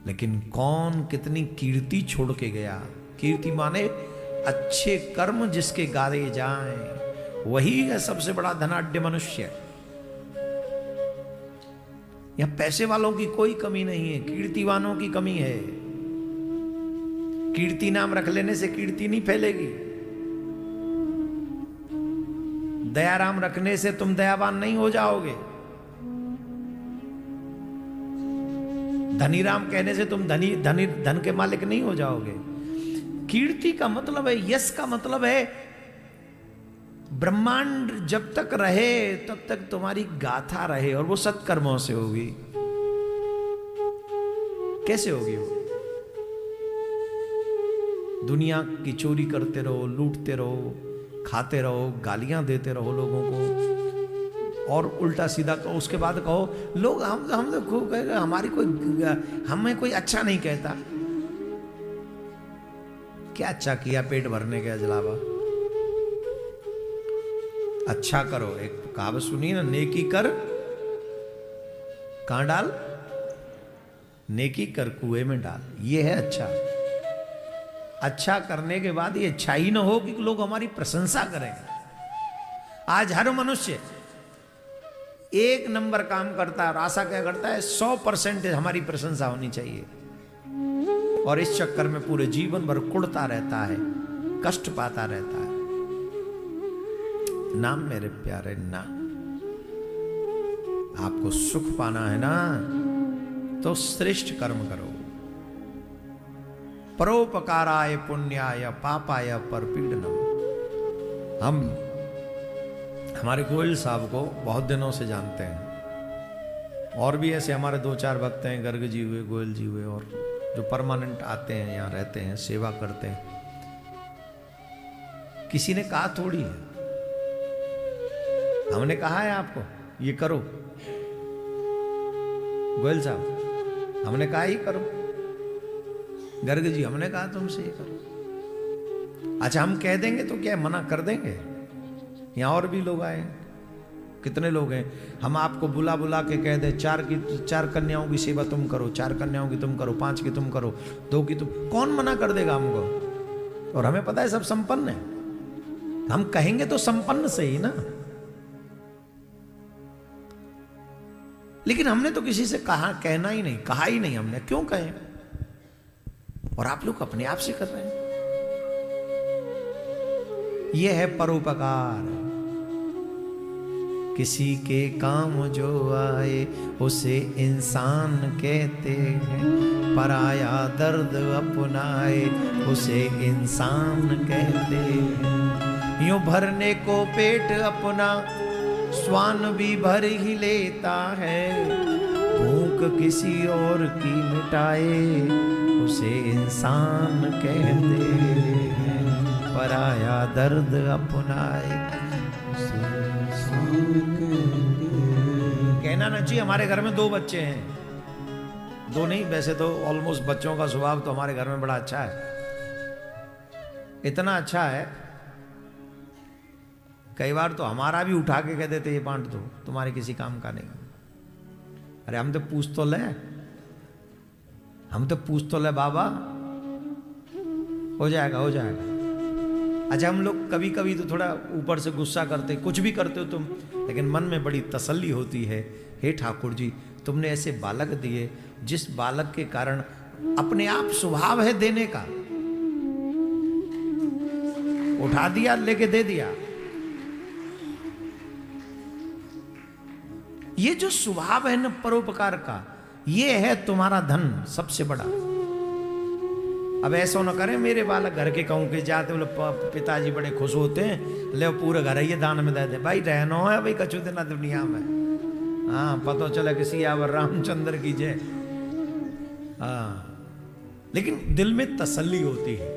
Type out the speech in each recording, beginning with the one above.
लेकिन कौन कितनी कीर्ति छोड़ के गया। कीर्ति माने अच्छे कर्म जिसके गारे जाएं, वही है सबसे बड़ा धनाढ्य मनुष्य। यहां पैसे वालों की कोई कमी नहीं है, कीर्तिवानों की कमी है। कीर्ति नाम रख लेने से कीर्ति नहीं फैलेगी। दयाराम रखने से तुम दयावान नहीं हो जाओगे। धनीराम कहने से तुम धन के मालिक नहीं हो जाओगे। कीर्ति का मतलब है, यश का मतलब है, ब्रह्मांड जब तक रहे तब तक तुम्हारी गाथा रहे, और वो सत्कर्मों से होगी। कैसे होगी वो? दुनिया की चोरी करते रहो, लूटते रहो, खाते रहो, गालियां देते रहो लोगों को, और उल्टा सीधा कहो। उसके बाद कहो लोग हम तो खूब कहेगा, हमारी कोई, हमें कोई अच्छा नहीं कहता। क्या अच्छा किया पेट भरने के अलावा? अच्छा करो। एक कहावत सुनी ना, नेकी कर कहां डाल, नेकी कर कुएं में डाल। ये है अच्छा। अच्छा करने के बाद ये अच्छा ही ना हो कि लोग हमारी प्रशंसा करें। आज हर मनुष्य एक नंबर काम करता है और आशा क्या करता है, 100% हमारी प्रशंसा होनी चाहिए, और इस चक्कर में पूरे जीवन भर कुढ़ता रहता है, कष्ट पाता रहता है। ना मेरे प्यारे, ना। आपको सुख पाना है ना, तो श्रेष्ठ कर्म करो। परोपकाराय पुण्याय पापाय परपीडनम। हम हमारे गोयल साहब को बहुत दिनों से जानते हैं, और भी ऐसे हमारे 2-4 भक्त हैं, गर्ग जी हुए, गोयल जी हुए, और जो परमानेंट आते हैं, यहाँ रहते हैं, सेवा करते हैं। किसी ने कहा थोड़ी है, हमने कहा है आपको ये करो। गोयल साहब हमने कहा ही करो, गर्ग जी हमने कहा तुमसे ये करो। अच्छा हम कह देंगे तो क्या मना कर देंगे? यहां और भी लोग आए, कितने लोग हैं, हम आपको बुला बुला के कह दे 4 कन्याओं की सेवा तुम करो, 4 कन्याओं की तुम करो, 5 की तुम करो, 2 की तुम, कौन मना कर देगा हमको? और हमें पता है सब संपन्न है। हम कहेंगे तो संपन्न से ही ना। लेकिन हमने तो किसी से कहना ही नहीं, कहा ही नहीं हमने, क्यों कहें? और आप लोग अपने आप से कर रहे हैं। यह है परोपकार। किसी के काम जो आए उसे इंसान कहते हैं, पराया दर्द अपनाए उसे इंसान कहते हैं। यूं भरने को पेट अपना श्वान भी भर ही लेता है, भूख किसी और की मिटाए उसे इंसान कहते हैं, पराया दर्द अपनाए उसे इंसान कहते हैं। कहना ना चाहिए। हमारे घर में 2 बच्चे हैं, 2 नहीं, वैसे तो ऑलमोस्ट बच्चों का स्वभाव तो हमारे घर में बड़ा अच्छा है। इतना अच्छा है, कई बार तो हमारा भी उठा के कह देते ये बांट दो, तुम्हारे किसी काम का नहीं। अरे हम तो पूछ तो ले, हम तो पूछ तो ले बाबा, हो जाएगा हो जाएगा। अच्छा हम लोग कभी कभी तो थोड़ा ऊपर से गुस्सा करते, कुछ भी करते हो तुम, लेकिन मन में बड़ी तसल्ली होती है, हे ठाकुर जी तुमने ऐसे बालक दिए जिस बालक के कारण अपने आप स्वभाव है देने का, उठा दिया लेके दे दिया। ये जो स्वभाव है न परोपकार का, ये है तुम्हारा धन सबसे बड़ा। अब ऐसा न करें मेरे बालक घर के कहूं के जाते बोले पिताजी बड़े खुश होते हैं, ले पूरा घर है ये दान में दे दे। भाई रहना है भाई, कछु देना दुनिया में। हाँ पता चला कि सियावर रामचंद्र की जय। हाँ लेकिन दिल में तसल्ली होती है।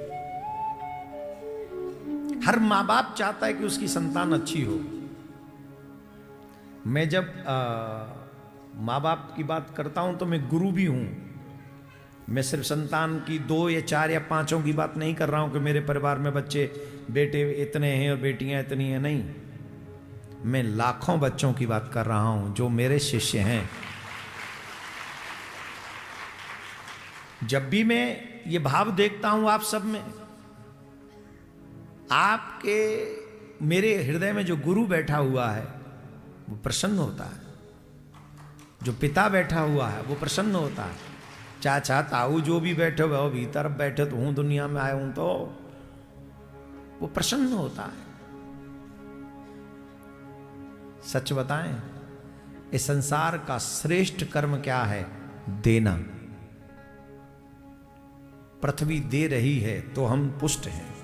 हर माँ बाप चाहता है कि उसकी संतान अच्छी हो। मैं जब माँ बाप की बात करता हूं तो मैं गुरु भी हूं। मैं सिर्फ संतान की 2 या 4 या 5 की बात नहीं कर रहा हूं कि मेरे परिवार में बच्चे बेटे इतने हैं और बेटियां इतनी हैं, नहीं। मैं लाखों बच्चों की बात कर रहा हूं जो मेरे शिष्य हैं। जब भी मैं ये भाव देखता हूं आप सब में, आपके मेरे हृदय में जो गुरु बैठा हुआ है वो प्रसन्न होता है, जो पिता बैठा हुआ है वो प्रसन्न होता है, चाचा ताऊ जो भी बैठे हुए हो, भीतर बैठे तो हूं, दुनिया में आए हूं, तो वो प्रसन्न होता है। सच बताएं, इस संसार का श्रेष्ठ कर्म क्या है? देना। पृथ्वी दे रही है तो हम पुष्ट हैं,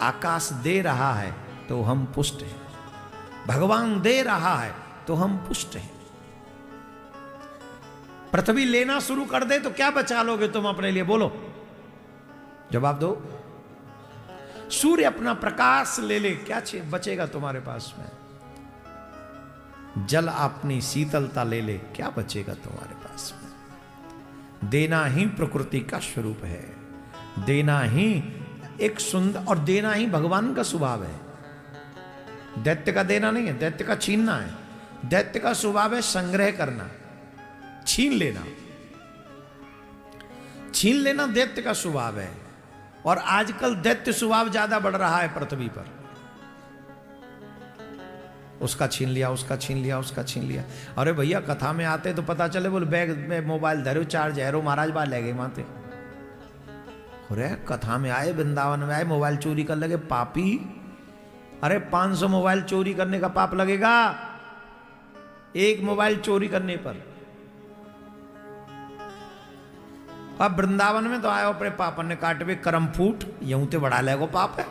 आकाश दे रहा है तो हम पुष्ट हैं, भगवान दे रहा है तो हम पुष्ट हैं। पृथ्वी लेना शुरू कर दे तो क्या बचा लोगे तुम अपने लिए? बोलो, जवाब दो। सूर्य अपना प्रकाश ले ले, क्या बचेगा तुम्हारे पास में? जल अपनी शीतलता ले ले, क्या बचेगा तुम्हारे पास में? देना ही प्रकृति का स्वरूप है, देना ही एक सुंदर, और देना ही भगवान का स्वभाव है। दैत्य का देना नहीं है, दैत्य का छीनना है। दैत्य का स्वभाव है संग्रह करना, छीन लेना। छीन लेना दैत्य का स्वभाव है, और आजकल दैत्य स्वभाव ज्यादा बढ़ रहा है पृथ्वी पर। उसका छीन लिया, उसका छीन लिया, उसका छीन लिया। अरे भैया, कथा में आते तो पता चले बोले बैग में मोबाइल धरो, चार्ज है, महाराज बाहर ले गए माते। अरे कथा में आए, वृंदावन में आए, मोबाइल चोरी कर लगे, पापी। अरे 500 मोबाइल चोरी करने का पाप लगेगा एक मोबाइल चोरी करने पर। अब वृंदावन में तो आयो अपने पापन ने काटवे करम फूट, यूं ते बड़ा लेगो पाप है।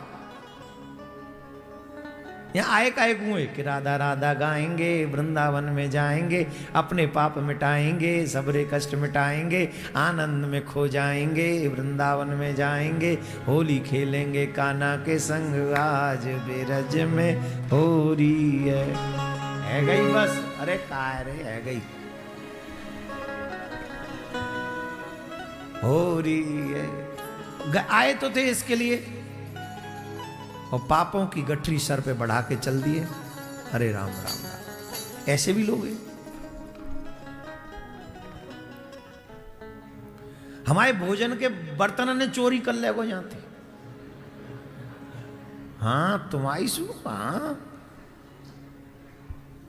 यहाँ आए का एक हुए कि राधा राधा गाएंगे, वृंदावन में जाएंगे, अपने पाप मिटाएंगे, सबरे कष्ट मिटाएंगे, आनंद में खो जाएंगे, वृंदावन में जाएंगे, होली खेलेंगे कान्हा के संग, आज बेरज में हो रही है गई बस। अरे काय रे, है गई, हो रही है। आए तो थे इसके लिए, और पापों की गठरी सर पे बढ़ा के चल दिए। अरे राम राम राम, ऐसे भी लोग हैं। हमारे भोजन के बर्तन ने चोरी कर ले को जाते। हाँ तुम्हारी सु, हाँ